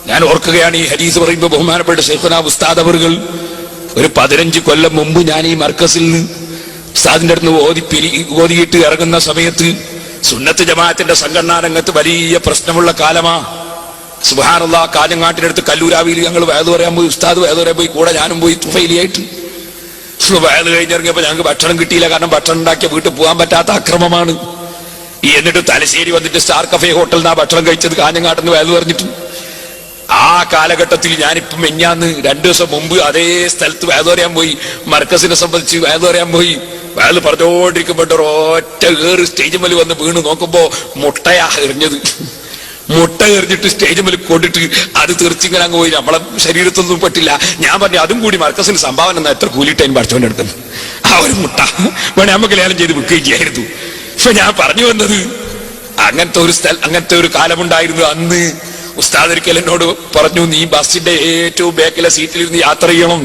ഞാൻ ഓർക്കുകയാണ് ഈ ഹദീസ് പറയുമ്പോൾ ബഹുമാനപ്പെട്ട ശൈഖുനാ ഉസ്താദ് അവറുകൾ ഒരു 15 കൊല്ലം മുമ്പ് ഞാൻ ഈ മർക്കസിൽ നിന്ന് ഉസ്താദിന്റെ അടുത്ത് ഓതിയിട്ട് ഇറങ്ങുന്ന സമയത്ത് സുന്നത്ത് ജമാഅത്തിന്റെ സംഘടനാ രംഗത്ത് വലിയ പ്രശ്നമുള്ള കാലമാ. സുബ്ഹാനല്ലാഹ്, കാഞ്ഞങ്ങാട്ടിനടുത്ത് കല്ലൂരാവിയിൽ ഞങ്ങൾ വയല് പറയാൻ പോയി. ഉസ്താദ് വയല് പറയാൻ പോയി, കൂടെ ഞാനും പോയി തുഫൈലിയായിട്ട്. വയല് കഴിഞ്ഞിറങ്ങിയപ്പോ ഞങ്ങൾക്ക് ഭക്ഷണം കിട്ടിയില്ല. കാരണം ഭക്ഷണം ഉണ്ടാക്കിയ വീട്ടിൽ പോകാൻ പറ്റാത്ത അക്രമമാണ്. എന്നിട്ട് തലശ്ശേരി വന്നിട്ട് സ്റ്റാർ കഫേ ഹോട്ടലിൽ നിന്നാ ഭക്ഷണം കഴിച്ചത്, കാഞ്ഞങ്ങാട്ടെന്ന് വയല് പറഞ്ഞിട്ട്. ആ കാലഘട്ടത്തിൽ ഞാനിപ്പം മെഞ്ഞാന്ന് 2 ദിവസം മുമ്പ് അതേ സ്ഥലത്ത് വയല് പറയാൻ പോയി. മർക്കസിനെ സംബന്ധിച്ച് വയല് പറയാൻ പോയി. വയല് പറഞ്ഞോണ്ടിരിക്കുമ്പോൾ ഒറ്റ ഏറ് സ്റ്റേജ് മേൽ വന്ന് വീണ് നോക്കുമ്പോ മുട്ടയാ എറിഞ്ഞത്. മുട്ട എറിഞ്ഞിട്ട് സ്റ്റേജ് മേൽ കൊണ്ടിട്ട് അത് തീർച്ചിങ്ങനെ അങ്ങ് പോയി. നമ്മളെ ശരീരത്തൊന്നും പെട്ടില്ല. ഞാൻ പറഞ്ഞു അതും കൂടി മർക്കസിന് സംഭാവന എന്നാ എത്ര കൂലിട്ടതിന് പഠിച്ചോണ്ട് എടുക്കുന്നത്. ആ ഒരു മുട്ട വേണേ നമുക്ക് ലേലം ചെയ്ത് വിൽക്കുകയും ചെയ്യായിരുന്നു. പക്ഷെ ഞാൻ പറഞ്ഞു വന്നത് അങ്ങനത്തെ ഒരു കാലമുണ്ടായിരുന്നു. അന്ന് ഉസ്താദ് ഒരിക്കൽ എന്നോട് പറഞ്ഞു, നീ ബസ്സിന്റെ ഏറ്റവും ബാക്കിലെ സീറ്റിലിരുന്ന് യാത്ര ചെയ്യണം.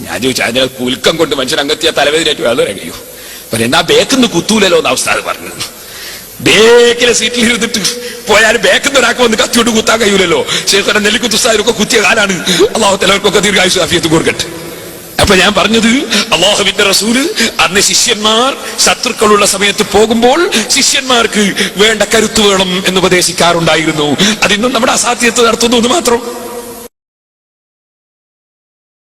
ഞാൻ ചോദിച്ചു, അതിനെ കുലുക്കം കൊണ്ട് മനുഷ്യൻ അങ്ങെത്തിയ തലവേദനയായിട്ട് വേദന കഴിയൂ. എന്നാ ബേക്കിന്ന് കുത്തൂലല്ലോ എന്നാ ഉസ്താദ് പറഞ്ഞത്. ബേക്കിലെ സീറ്റിൽ ഇരുന്നിട്ട് പോയാലും ബേക്കിന്ന് ഒരാൾക്ക് വന്ന് കത്തിയോട്ട് കുത്താൻ കഴിയൂലല്ലോ. ശേഖരൻ നെല്ലിക്കുത്ത് ഉസ്താദിനൊക്കെ കുത്തിയ കാലാണ്. അള്ളാഹു തലവർക്കൊക്കെ ദീർഘായുസ്സും ആഫിയത്തും കൊടുക്കട്ടെ. അപ്പൊ ഞാൻ പറഞ്ഞത്, അള്ളാഹുവിന്റെ റസൂല് അന്ന് ശിഷ്യന്മാർ ശത്രുക്കളുള്ള സമയത്ത് പോകുമ്പോൾ ശിഷ്യന്മാർക്ക് വേണ്ട കരുത്ത് വേണം എന്ന് ഉപദേശിക്കാറുണ്ടായിരുന്നു. അതിന്നും നമ്മുടെ അസാധ്യത നടത്തുന്നു എന്ന് മാത്രം.